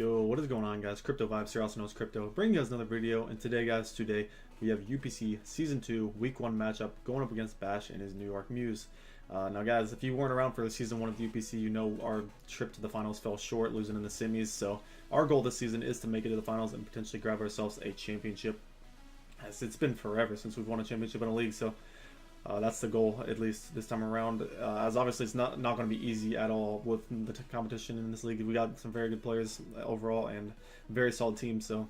Yo, what is going on, guys? Crypto Vibes here, also known as Crypto. Bringing you guys another video, and today we have UPC Season 2 Week 1 matchup going up against Bash and his New York Muse. Now, guys, if you weren't around for the Season 1 of the UPC, you know our trip to the finals fell short, losing in the semis. So our goal this season is to make it to the finals and potentially grab ourselves a championship, as it's been forever since we've won a championship in a league. So that's the goal, at least this time around. As obviously it's not going to be easy at all with the competition in this league. We got some very good players overall and a very solid team. So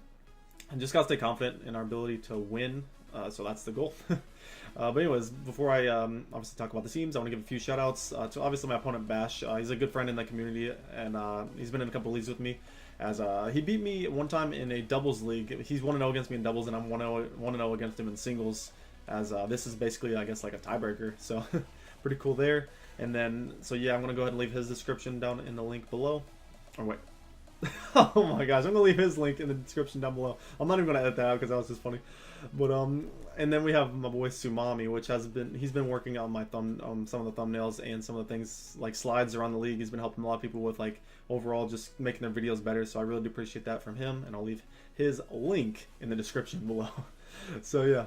I just got to stay confident in our ability to win. So that's the goal. But anyways, before I obviously talk about the teams, I want to give a few shout outs to obviously my opponent Bash. He's a good friend in the community, and he's been in a couple leagues with me. As he beat me one time in a doubles league. He's 1-0 against me in doubles, and I'm 1-0 against him in singles. As this is basically, I guess, like a tiebreaker, so pretty cool there. And then, so yeah, I'm gonna go ahead and leave his description down in the link below. Or wait, oh my gosh, I'm gonna leave his link in the description down below. I'm not even gonna edit that out because that was just funny. But and then we have my boy Sumami, which he's been working on my some of the thumbnails and some of the things like slides around the league. He's been helping a lot of people with like overall just making their videos better. So I really do appreciate that from him, and I'll leave his link in the description below. So yeah.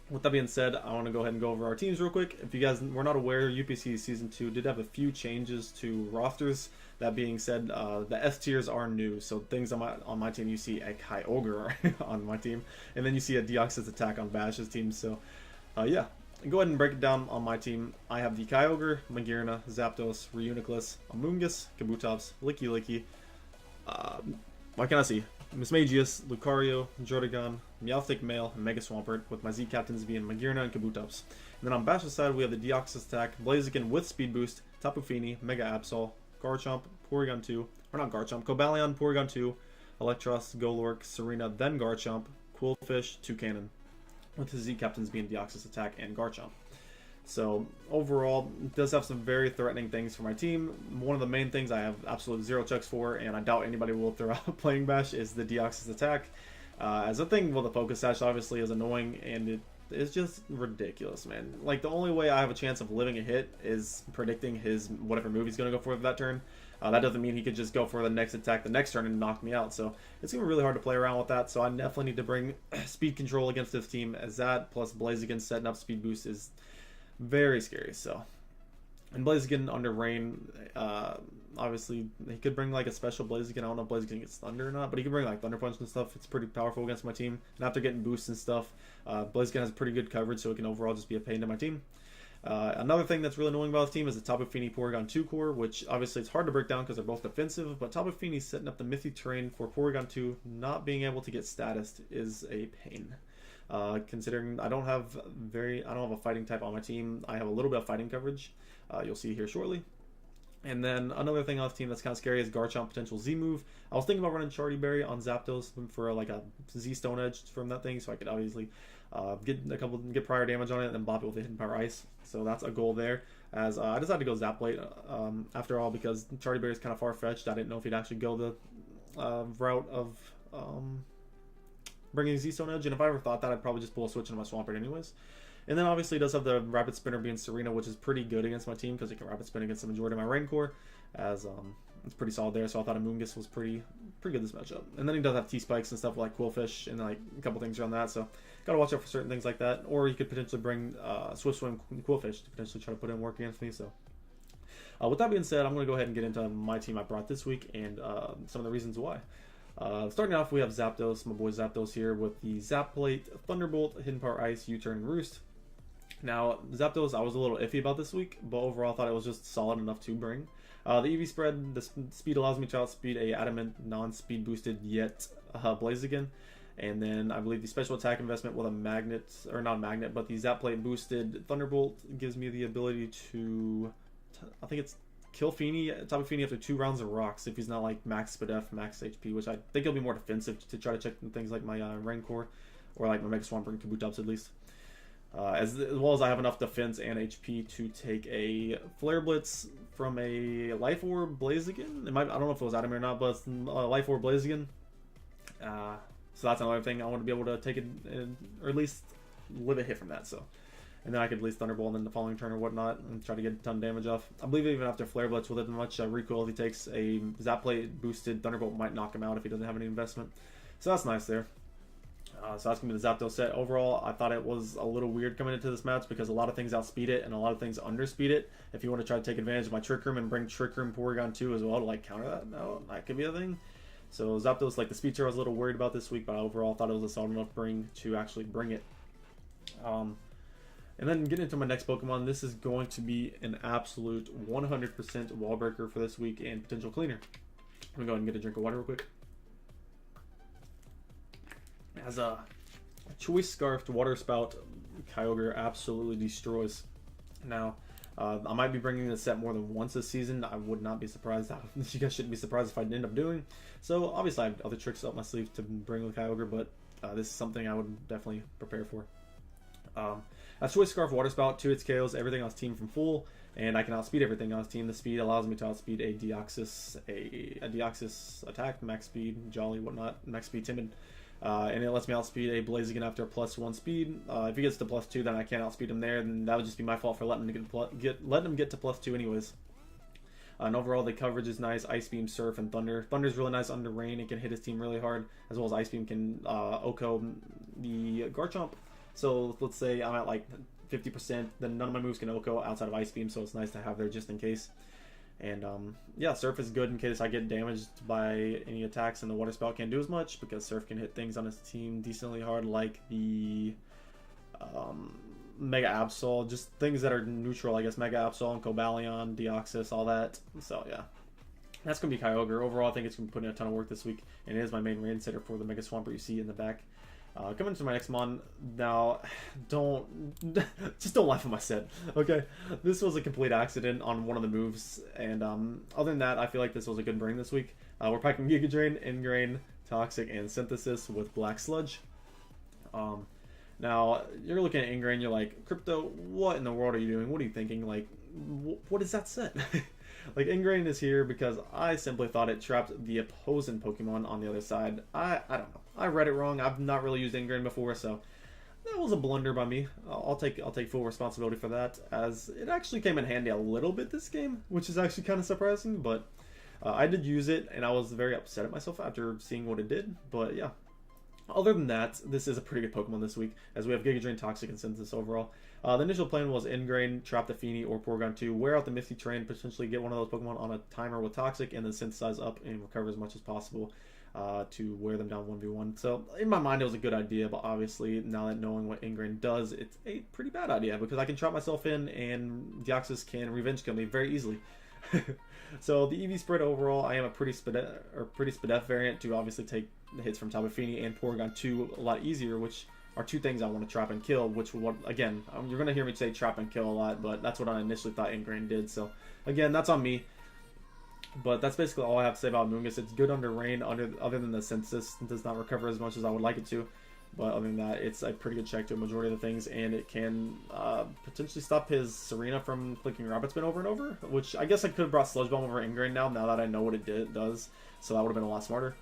With that being said, I want to go ahead and go over our teams real quick. If you guys were not aware, UPC Season 2 did have a few changes to rosters. That being said, the S tiers are new. So things on my team, you see a Kai Ogre on my team. And then you see a Deoxys attack on Bash's team. So yeah, go ahead and break it down on my team. I have the Kai Ogre, Magirna, Zapdos, Reuniclus, Amoonguss, Kabutops, Licky Licky. What can I see? Mismagius, Lucario, Jordagon, Meowstic Male, and Mega Swampert, with my Z captains being Magirna and Kabutops. And then on Bash's side, we have the Deoxys attack, Blaziken with Speed Boost, Tapu Fini, Mega Absol, Garchomp, Porygon 2, or not Garchomp, Cobalion, Porygon 2, Electros, Golurk, Serena, then Garchomp, Quillfish, Toucannon, with his Z captains being Deoxys attack and Garchomp. So overall, it does have some very threatening things for my team. One of the main things I have absolute zero checks for, and I doubt anybody will throughout playing Bash, is the Deoxys attack. As a thing, well, the Focus Sash obviously is annoying, and it is just ridiculous, man. Like, the only way I have a chance of living a hit is predicting his whatever move he's going to go for that turn. That doesn't mean he could just go for the next attack the next turn and knock me out. So it's going to be really hard to play around with that. So I definitely need to bring speed control against this team, as that plus Blaziken setting up speed boost is very scary. So, and Blaziken under rain, obviously he could bring like a special Blaziken. I don't know if Blaziken gets thunder or not, but he can bring like Thunder Punch and stuff. It's pretty powerful against my team. And after getting boosts and stuff, Blaziken has pretty good coverage, so it can overall just be a pain to my team. Another thing that's really annoying about this team is the Tapu Fini Porygon 2 core, which obviously it's hard to break down because they're both defensive, but Tapu Fini setting up the Mythic terrain for Porygon 2 not being able to get status is a pain. Considering I don't have a fighting type on my team. I have a little bit of fighting coverage. You'll see here shortly. And then another thing on the team that's kind of scary is Garchomp potential Z move. I was thinking about running Charty Berry on Zapdos for like a Z Stone Edge from that thing, so I could obviously get prior damage on it and then bop it with a Hidden Power Ice. So that's a goal there. As I decided to go Zap Blade after all, because Charty Berry is kind of far fetched. I didn't know if he'd actually go the route of bringing Z-Stone Edge, and if I ever thought that, I'd probably just pull a switch into my Swampert anyways. And then obviously it does have the Rapid Spinner being Serena, which is pretty good against my team because it can Rapid Spin against the majority of my Rain Core, as it's pretty solid there. So I thought Amoonguss was pretty good this matchup. And then he does have T-Spikes and stuff like Quillfish and like a couple things around that, so gotta watch out for certain things like that. Or you could potentially bring Swift Swim Quillfish to potentially try to put in work against me. So with that being said, I'm going to go ahead and get into my team I brought this week and some of the reasons why. Starting off, we have Zapdos, my boy Zapdos here with the Zap Plate, Thunderbolt, Hidden Power Ice, U-Turn, Roost. Now, Zapdos, I was a little iffy about this week, but overall I thought it was just solid enough to bring. The EV spread, the speed allows me to outspeed a Adamant, non-speed boosted yet Blaziken. And then I believe the special attack investment with a magnet, or not magnet, but the Zap Plate boosted Thunderbolt gives me the ability to, I think it's kill Tapu Fini after 2 rounds of rocks if he's not like max speed F, max HP, which I think he'll be more defensive to try to check things like my Rain Core or like my Mega Swampert and Kabutops at least. As well as I have enough defense and HP to take a Flare Blitz from a Life Orb Blaziken. I don't know if it was Adam or not, but it's Life Orb Blaziken. So that's another thing. I want to be able to take it, or at least live a hit from that. So and then I could at least Thunderbolt in the following turn or whatnot and try to get a ton of damage off. I believe even after Flare Blitz, with as much recoil if he takes a Zap Plate boosted, Thunderbolt might knock him out if he doesn't have any investment. So that's nice there. So that's going to be the Zapdos set. Overall, I thought it was a little weird coming into this match because a lot of things outspeed it and a lot of things underspeed it. If you want to try to take advantage of my Trick Room and bring Trick Room Porygon 2 as well to like counter that, no, that could be a thing. So Zapdos, like the speed tier I was a little worried about this week, but overall I thought it was a solid enough bring to actually bring it. And then getting into my next Pokemon, this is going to be an absolute 100% wall breaker for this week and potential cleaner. I'm going to go ahead and get a drink of water real quick. As a Choice Scarfed Water Spout, Kyogre absolutely destroys. Now, I might be bringing this set more than once this season. I would not be surprised. You guys shouldn't be surprised if I end up doing. So, obviously, I have other tricks up my sleeve to bring with Kyogre, but this is something I would definitely prepare for. As Choice Scarf Water Spout, 2 hits KOs everything on his team from full, and I can outspeed everything on his team. The speed allows me to outspeed a Deoxys, a Deoxys attack, max speed, Jolly, whatnot, max speed, Timid. And it lets me outspeed a Blaziken after a +1 speed. If he gets to +2, then I can't outspeed him there, then that would just be my fault for letting him get to +2 anyways. And overall, the coverage is nice. Ice Beam, Surf, and Thunder. Thunder's really nice under rain. It can hit his team really hard, as well as Ice Beam can OHKO the Garchomp. So let's say I'm at like 50%, then none of my moves can OHKO outside of Ice Beam, so it's nice to have there just in case. And yeah, Surf is good in case I get damaged by any attacks, and the Water Spout can't do as much because Surf can hit things on his team decently hard, like the Mega Absol, just things that are neutral, I guess. Mega Absol and Cobalion, Deoxys, all that. So yeah, that's going to be Kyogre. Overall, I think it's going to put in a ton of work this week, and it is my main rain setter for the Mega Swampert you see in the back. Coming to my next mon now, just don't laugh at my set, okay? This was a complete accident on one of the moves, and other than that, I feel like this was a good bring this week. We're packing Giga Drain, Ingrain, Toxic, and Synthesis with Black Sludge. Now, you're looking at Ingrain, you're like, Crypto, what in the world are you doing? What are you thinking? Like, what is that set? Like, Ingrain is here because I simply thought it trapped the opposing Pokemon on the other side. I don't know. I read it wrong. I've not really used Ingrain before, so that was a blunder by me. I'll take full responsibility for that, as it actually came in handy a little bit this game, which is actually kind of surprising, but I did use it, and I was very upset at myself after seeing what it did, but yeah. Other than that, this is a pretty good Pokemon this week, as we have Giga Drain, Toxic, and Synthesis overall. The initial plan was Ingrain, trap the Feeny or Porygon 2, wear out the Misty Terrain, potentially get one of those Pokemon on a timer with Toxic, and then synthesize up and recover as much as possible to wear them down 1v1. So in my mind, it was a good idea, but obviously now that knowing what Ingrain does, it's a pretty bad idea because I can trap myself in and Deoxys can revenge kill me very easily. So the EV spread overall, I am a pretty Spadef variant to obviously take the hits from Tapu Fini and Porygon 2 a lot easier, which are 2 things I want to trap and kill, which would, again, you're going to hear me say trap and kill a lot, but that's what I initially thought Ingrain did. So again, that's on me. But that's basically all I have to say about Moongus. It's good under rain, other than the Synthesis. It does not recover as much as I would like it to. But other than that, it's a pretty good check to a majority of the things, and it can potentially stop his Serena from clicking Rapid Spin over and over, which I guess I could have brought Sludge Bomb over Ingrain now that I know what it does, so that would have been a lot smarter.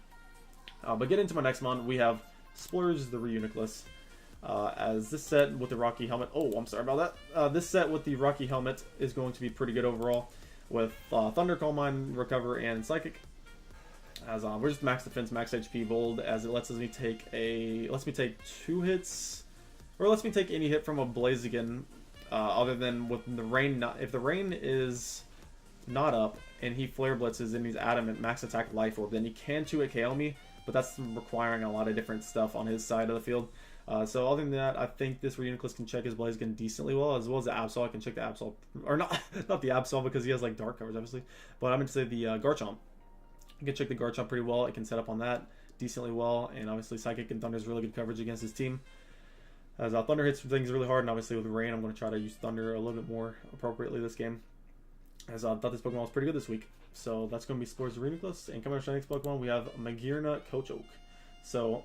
But getting to my next mon, we have Splurge the Reuniclus. As this set with the Rocky Helmet, oh, I'm sorry about that. This set with the Rocky Helmet is going to be pretty good overall, with Thunder, Calm Mind, Recover, and Psychic. As we're just max defense, max HP, bold, as it lets me take 2 hits, or lets me take any hit from a Blaziken, other than with the rain. If the rain is not up and he Flare Blitzes and he's adamant max attack Life Orb, then he can 2-hit KO me, but that's requiring a lot of different stuff on his side of the field. So other than that, I think this Reuniclus can check his Blaziken decently well, as the Absol. I can check the Absol, or not the Absol because he has like dark coverage obviously, but I'm going to say the Garchomp. You can check the Garchomp pretty well. It can set up on that decently well, and obviously Psychic and Thunder is really good coverage against his team. As Thunder hits things really hard, and obviously with Rain, I'm going to try to use Thunder a little bit more appropriately this game. As I thought this Pokemon was pretty good this week. So that's going to be Splurge the Reuniclus. And coming up to our next Pokemon, we have Magearna Cochoke. So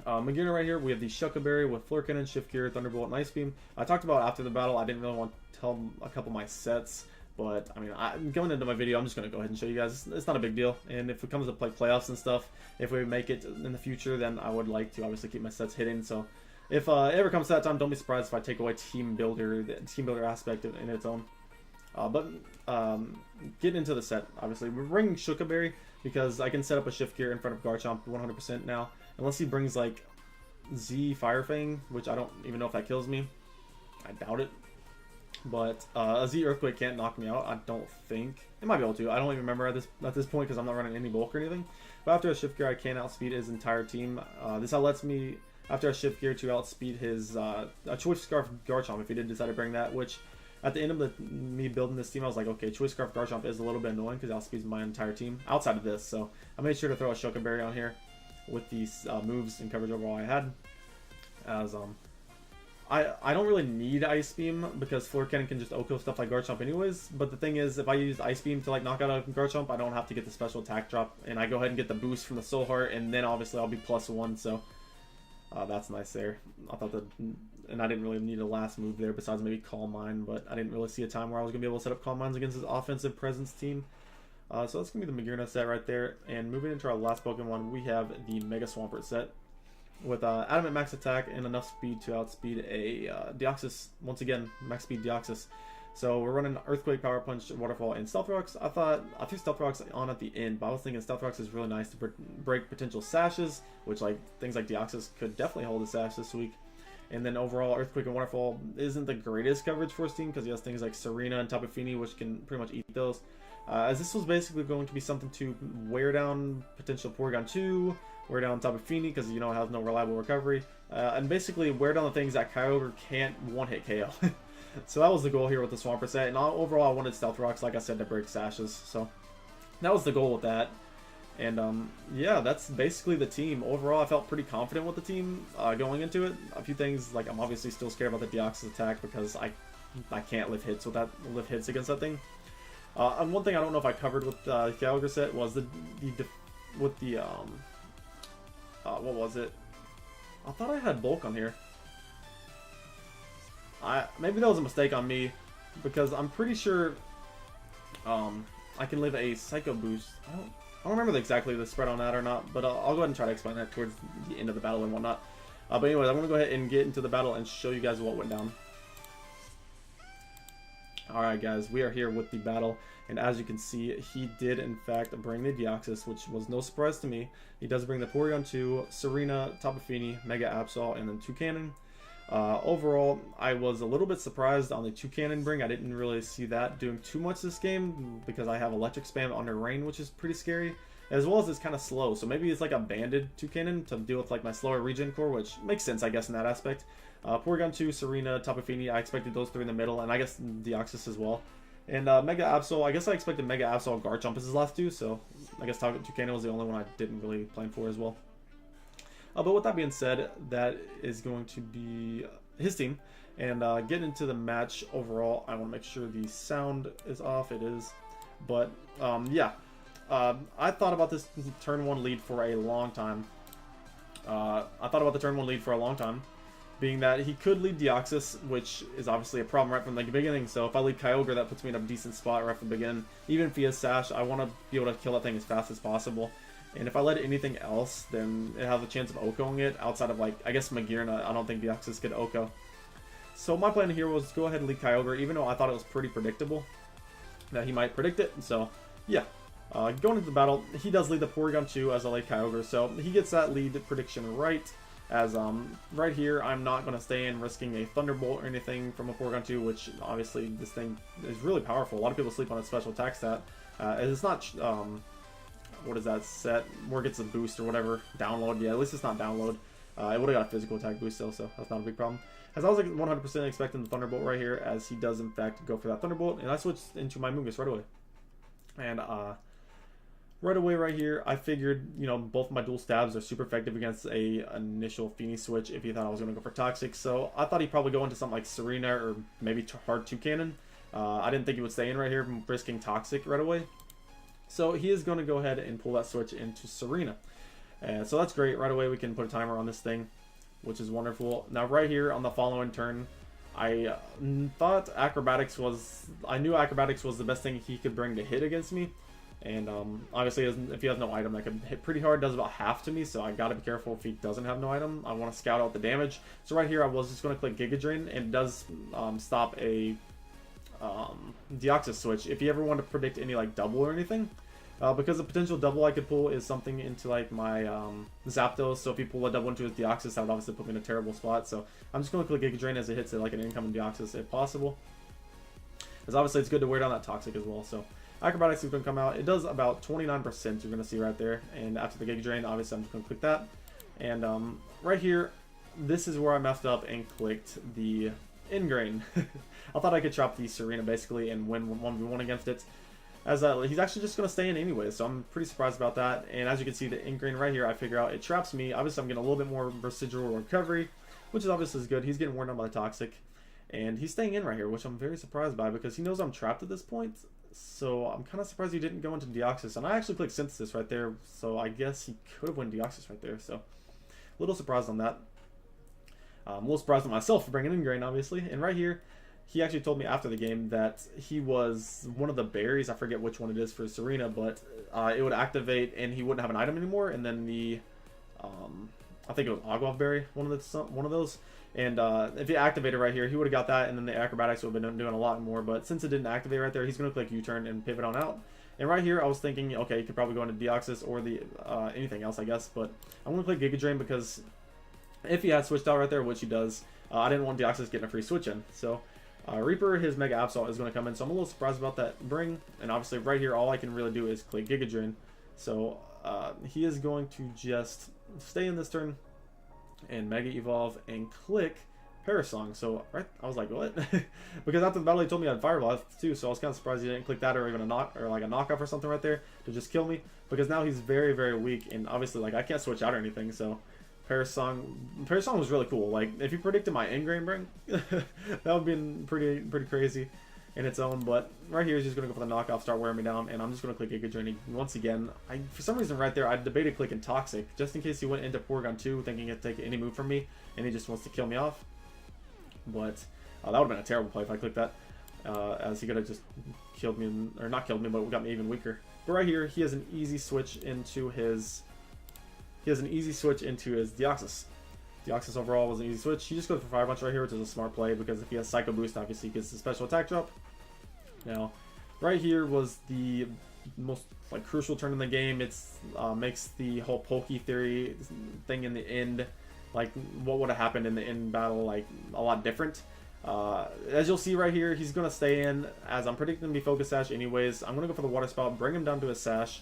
Magearna right here, we have the Shuckleberry with Flare Cannon, Shift Gear, Thunderbolt, and Ice Beam. I talked about after the battle, I didn't really want to tell a couple of my sets. But, I mean, going into my video, I'm just going to go ahead and show you guys. It's not a big deal. And if it comes to play playoffs and stuff, if we make it in the future, then I would like to obviously keep my sets hidden. So, if it ever comes to that time, don't be surprised if I take away the team builder aspect in its own. But getting into the set, obviously we're bringing Shukaberry because I can set up a shift gear in front of Garchomp 100% now, unless he brings like Z Firefang, which I don't even know if that kills me. I doubt it. But a Z Earthquake can't knock me out, I don't think. It might be able to. I don't even remember at this point because I'm not running any bulk or anything. But after a shift gear, I can outspeed his entire team. This lets me, after a shift gear, to outspeed his a Choice Scarf Garchomp if he did decide to bring that. Which at the end of me building this team, I was like, okay, Choice Scarf Garchomp is a little bit annoying because it outspeeds my entire team outside of this. So I made sure to throw a Shukaberry on here with these moves and coverage overall I had. As I don't really need Ice Beam because Floor Cannon can just OHKO stuff like Garchomp anyways, but the thing is, if I use Ice Beam to like knock out a Garchomp, I don't have to get the special attack drop, and I go ahead and get the boost from the Soul Heart, and then obviously I'll be +1, so that's nice there. I thought that, and I didn't really need a last move there besides maybe Calm Mind, but I didn't really see a time where I was going to be able to set up Calm Minds against his offensive presence team. So that's going to be the Magearna set right there, and moving into our last Pokemon, we have the Mega Swampert set. With Adamant max attack and enough speed to outspeed a Deoxys. Once again, max speed Deoxys. So we're running Earthquake, Power Punch, Waterfall, and Stealth Rocks. I threw Stealth Rocks on at the end, but I was thinking Stealth Rocks is really nice to break potential sashes, which like things like Deoxys could definitely hold a sash this week. And then overall, Earthquake and Waterfall isn't the greatest coverage for his team because he has things like Serena and Tapu Fini, which can pretty much eat those. As this was basically going to be something to wear down potential Porygon 2, wear down Tapu Fini because you know it has no reliable recovery, and basically wear down the things that Kyogre can't one-hit KO. So that was the goal here with the Swampert set, and overall I wanted Stealth Rocks, like I said, to break sashes. So that was the goal with that. And yeah, that's basically the team. Overall, I felt pretty confident with the team going into it. A few things, like I'm obviously still scared about the Deoxys attack because I can't lift hits against that thing. And one thing I don't know if I covered with the Kyogre set was what was it? I thought I had bulk on here. Maybe that was a mistake on me because I'm pretty sure I can live a Psycho Boost. I don't remember exactly the spread on that or not, but I'll go ahead and try to explain that towards the end of the battle and whatnot. But anyways, I'm going to go ahead and get into the battle and show you guys what went down. Alright guys, we are here with the battle, and as you can see, he did in fact bring the Deoxys, which was no surprise to me. He does bring the Porygon 2, Serena, Tapu Fini, Mega Absol, and then Toucannon. Overall, I was a little bit surprised on the Toucannon bring. I didn't really see that doing too much this game because I have Electric Spam under Rain, which is pretty scary, as well as it's kind of slow. So maybe it's like a banded Toucannon to deal with like my slower regen core, which makes sense I guess in that aspect. Porygon 2, Serena, Tapu Fini, I expected those three in the middle, and I guess Deoxys as well. And Mega Absol, I guess I expected Mega Absol Garchomp as his last two, so I guess Toucannon was the only one I didn't really plan for as well. But with that being said, that is going to be his team. And getting into the match overall, I want to make sure the sound is off. It is. But yeah, I thought about this turn 1 lead for a long time. Being that he could lead Deoxys, which is obviously a problem right from the beginning. So if I lead Kyogre, that puts me in a decent spot right from the beginning. Even if he has Sash, I want to be able to kill that thing as fast as possible. And if I let anything else, then it has a chance of OHKOing it. Outside of, like, I guess Magearna, I don't think Deoxys could OHKO. So my plan here was go ahead and lead Kyogre, even though I thought it was pretty predictable that he might predict it. So, yeah. Going into the battle, he does lead the Porygon 2 as I lead Kyogre. So he gets that lead prediction right. As right here, I'm not going to stay in risking a Thunderbolt or anything from a Porygon 2, which obviously this thing is really powerful. A lot of people sleep on its special attack stat. It's not, what is that set? Where it gets a boost or whatever. Download. Yeah, at least it's not download. It would have got a physical attack boost still, so that's not a big problem. As I was like 100% expecting the Thunderbolt right here, as he does in fact go for that Thunderbolt, and I switched into my Mungus right away. And right away right here, I figured, you know, both my dual stabs are super effective against a initial Fini switch if he thought I was going to go for Toxic. So I thought he'd probably go into something like Serena or maybe hard Toucannon. I didn't think he would stay in right here, risking Toxic right away. So he is going to go ahead and pull that switch into Serena. So that's great. Right away we can put a timer on this thing, which is wonderful. Now right here on the following turn, I thought Acrobatics was... I knew Acrobatics was the best thing he could bring to hit against me. And obviously, if he has no item, that could hit pretty hard. Does about half to me, so I gotta be careful if he doesn't have no item. I want to scout out the damage. So right here, I was just gonna click Giga Drain, and it does stop a Deoxys switch. If you ever want to predict any like double or anything, because the potential double I could pull is something into like my Zapdos. So if you pull a double into his Deoxys, that would obviously put me in a terrible spot. So I'm just gonna click Giga Drain as it hits it like an incoming Deoxys if possible. Because obviously it's good to wear down that Toxic as well. So Acrobatics is going to come out. It does about 29%, you're going to see right there. And after the Giga Drain, obviously I'm just going to click that. And right here, this is where I messed up and clicked the Ingrain. I thought I could trap the Serena basically and win 1v1 against it. As he's actually just going to stay in anyway, so I'm pretty surprised about that. And as you can see, the Ingrain right here, I figure out it traps me. Obviously I'm getting a little bit more residual recovery, which is obviously good. He's getting worn down by the Toxic. And he's staying in right here, which I'm very surprised by because he knows I'm trapped at this point. So I'm kind of surprised he didn't go into Deoxys. And I actually clicked Synthesis right there, so I guess he could have won Deoxys right there. So a little surprised on that. I'm a little surprised at myself for bringing in Ingrain, obviously. And right here, he actually told me after the game that he was one of the berries. I forget which one it is for Serena, but it would activate and he wouldn't have an item anymore. And then the, I think it was Agua Berry, one of those. And if he activated right here, he would have got that, and then the Acrobatics would have been doing a lot more. But since it didn't activate right there, he's going to click U-turn and pivot on out. And right here, I was thinking, okay, he could probably go into Deoxys or the anything else, I guess. But I'm going to click Giga Drain because if he had switched out right there, which he does, I didn't want Deoxys getting a free switch in. So Reaper, his Mega Absol is going to come in. So I'm a little surprised about that bring. And obviously right here, all I can really do is click Giga Drain. So he is going to just stay in this turn and Mega Evolve and click Parasong. So right, I was like, what? Because after the battle he told me I had Fire Blast too, so I was kind of surprised he didn't click that or even a knockoff or something right there to just kill me, because now he's very, very weak, and obviously like I can't switch out or anything. So Parasong was really cool. Like if you predicted my Ingrain bring, that would have been pretty crazy in its own. But right here, he's just going to go for the knockoff, start wearing me down, and I'm just going to click Giga Drain once again. For some reason right there, I debated clicking Toxic, just in case he went into Porygon 2, thinking it'd take any move from me, and he just wants to kill me off. But that would have been a terrible play if I clicked that, as he could have just killed me, or not killed me, but got me even weaker. But right here, he has an easy switch into his... Deoxys. Deoxys overall was an easy switch. He just goes for Fire Punch right here, which is a smart play, because if he has Psycho Boost, obviously he gets the special attack drop. Now, right here was the most like crucial turn in the game. It's makes the whole Pokey Theory thing in the end, like what would have happened in the end battle, like a lot different. As you'll see right here, he's gonna stay in, as I'm predicting him to be Focus Sash anyways. I'm gonna go for the Water Spout, bring him down to his Sash,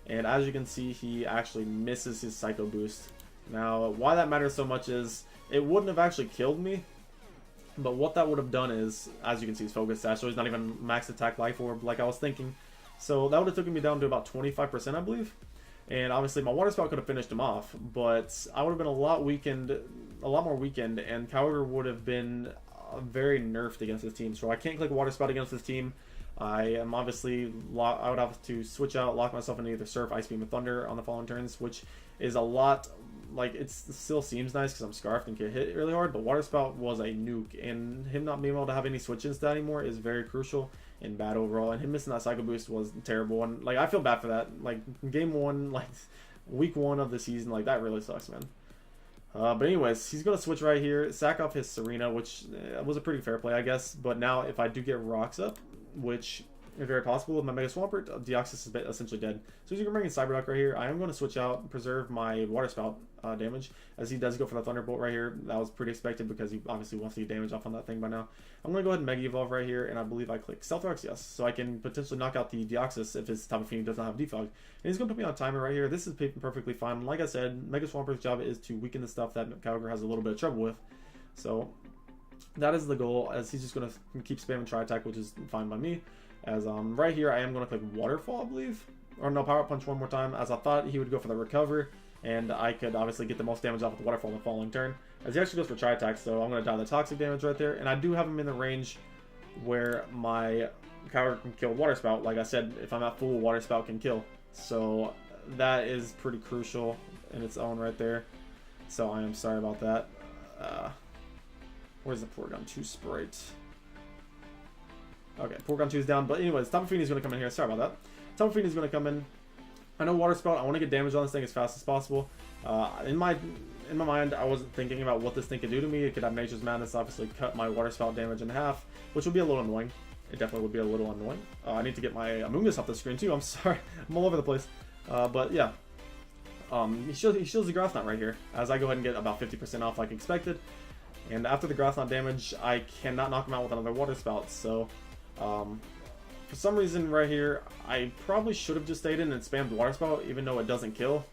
and as you can see, he actually misses his Psycho Boost. Now, why that matters so much is it wouldn't have actually killed me, but what that would have done is, as you can see, he's Focus Sash, so he's not even max attack Life Orb like I was thinking. So that would have taken me down to about 25%, I believe. And obviously my Water Spout could have finished him off, but I would have been a lot more weakened, and Kyogre would have been very nerfed against this team. So I can't click Water Spout against this team. I am obviously I would have to switch out, lock myself into either Surf, Ice Beam, or Thunder on the following turns, which is a lot. Like it still seems nice because I'm Scarfed and can hit really hard, but Water Spout was a nuke, and him not being able to have any switch-ins to that anymore is very crucial in bad overall. And him missing that Psycho Boost was terrible, and like I feel bad for that. Like game one, like week one of the season, like that really sucks, man. But anyways, he's gonna switch right here, sack off his Serena, which was a pretty fair play, I guess. But now if I do get Rocks up, which is very possible with my Mega Swampert, Deoxys is essentially dead. So as you can bring in Cyberduck right here, I am going to switch out, preserve my Water Spout damage, as he does go for the Thunderbolt right here. That was pretty expected because he obviously wants to get damage off on that thing by now. I'm going to go ahead and Mega Evolve right here, and I believe I click Stealth Rocks, yes. So I can potentially knock out the Deoxys if his Tapu Fini does not have Defog. And he's going to put me on timer right here. This is perfectly fine. Like I said, Mega Swampert's job is to weaken the stuff that Kyogre has a little bit of trouble with. So that is the goal, as he's just going to keep spamming Tri-Attack, which is fine by me. As right here, I am going to click Waterfall, I believe. Or no, Power Punch one more time, as I thought he would go for the Recover, and I could obviously get the most damage off with the Waterfall in the following turn. As he actually goes for Tri-Attack, so I'm going to die the Toxic damage right there. And I do have him in the range where my Kyogre can kill Water Spout. Like I said, if I'm at full, Water Spout can kill. So that is pretty crucial in its own right there. So I am sorry about that. Where's the Porygon 2 Sprite? Okay, Porygon 2 is down, but anyways, Tapu Fini is going to come in here. Sorry about that. Tapu Fini is going to come in. I know Water Spout, I want to get damage on this thing as fast as possible. In my mind, I wasn't thinking about what this thing could do to me. It could have Nature's Madness, obviously cut my Water Spout damage in half, which would be a little annoying. It definitely would be a little annoying. I need to get my Amoonguss off the screen too. I'm sorry, I'm all over the place. But yeah, he shields the Grass Knot right here, as I go ahead and get about 50% off like expected. And after the Grass Knot damage, I cannot knock him out with another Water Spout. So for some reason right here, I probably should have just stayed in and spammed Water Spout, even though it doesn't kill.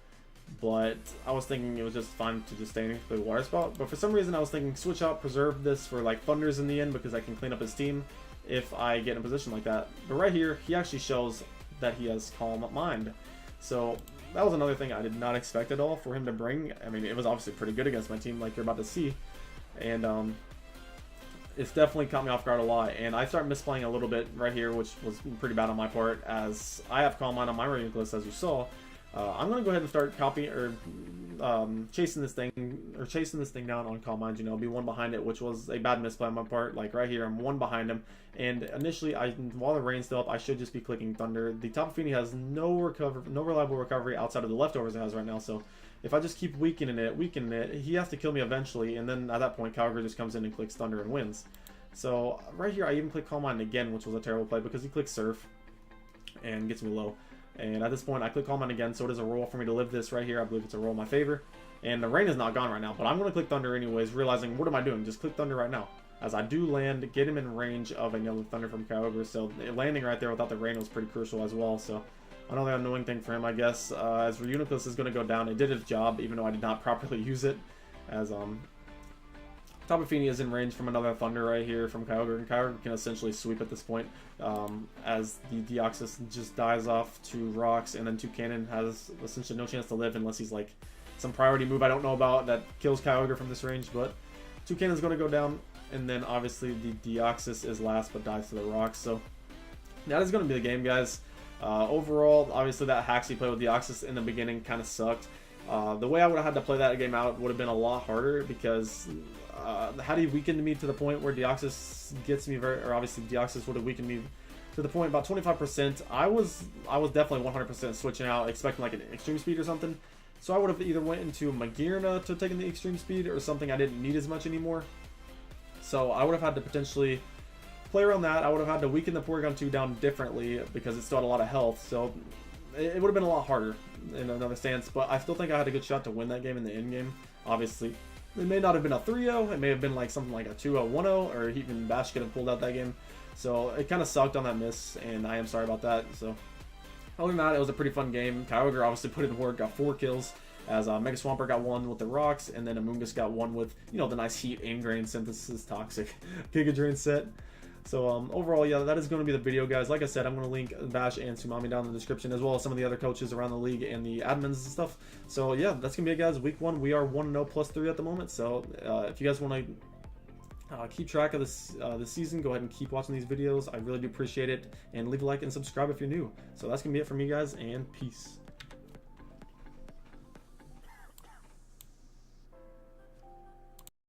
But I was thinking it was just fine to just stay in with Water Spout. But for some reason I was thinking switch out, preserve this for like Thunders in the end, because I can clean up his team if I get in a position like that. But right here, he actually shows that he has Calm Mind. So that was another thing I did not expect at all for him to bring. I mean, it was obviously pretty good against my team, like you're about to see. And it's definitely caught me off guard a lot, and I start misplaying a little bit right here, which was pretty bad on my part, as I have Calm Mind on my rank list, as you saw. I'm gonna go ahead and start copying or chasing this thing down on Calm Mind. You know, be one behind it, which was a bad misplay on my part. Like right here, I'm one behind him, and initially, while the rain's still up, I should just be clicking Thunder. The Tapu Fini has no reliable recovery outside of the leftovers it has right now. So if I just keep weakening it, he has to kill me eventually, and then at that point, Kyogre just comes in and clicks Thunder and wins. So right here, I even click Calm Mind again, which was a terrible play because he clicks Surf and gets me low. And at this point, I click Calm Mind again, so it is a roll for me to live this right here. I believe it's a roll in my favor. And the rain is not gone right now, but I'm going to click Thunder anyways, realizing, what am I doing? Just click Thunder right now. As I do land, get him in range of another Thunder from Kyogre, so landing right there without the rain was pretty crucial as well. So another annoying thing for him, I guess, as Reuniclus is going to go down. It did its job, even though I did not properly use it, as Tapu Fini is in range from another Thunder right here from Kyogre, and Kyogre can essentially sweep at this point, as the Deoxys just dies off to Rocks, and then Toucannon has essentially no chance to live unless he's like some priority move I don't know about that kills Kyogre from this range. But Toucannon's going to go down, and then obviously the Deoxys is last but dies to the Rocks. So that is going to be the game, guys. Overall, obviously that Haxie play with Deoxys in the beginning kind of sucked. The way I would have had to play that game out would have been a lot harder, because had he weakened me to the point where Deoxys gets me or obviously Deoxys would have weakened me to the point about 25%, I was definitely 100% switching out, expecting like an extreme speed or something. So I would have either went into Magearna to take in the extreme speed, or something I didn't need as much anymore. So I would have had to potentially play around that. I would have had to weaken the Porygon 2 down differently, because it still had a lot of health. So it would have been a lot harder in another stance, but I still think I had a good shot to win that game in the end game. Obviously, it may not have been a 3-0, it may have been like something like a 2-0, 1-0, or even Bash could have pulled out that game. So it kind of sucked on that miss, and I am sorry about that. So other than that, it was a pretty fun game. Kyogre obviously put in work, got 4 kills, as Mega Swampert got 1 with the Rocks, and then Amoonguss got 1 with, you know, the nice Heat, Ingrain, Synthesis, Toxic, Giga Drain set. So overall, yeah, that is going to be the video, guys. Like I said, I'm going to link Bash and Tsunami down in the description, as well as some of the other coaches around the league and the admins and stuff. So yeah, that's going to be it, guys. Week 1, we are 1-0 +3 at the moment. So if you guys want to keep track of this season, go ahead and keep watching these videos. I really do appreciate it. And leave a like and subscribe if you're new. So that's going to be it for me, guys, and peace.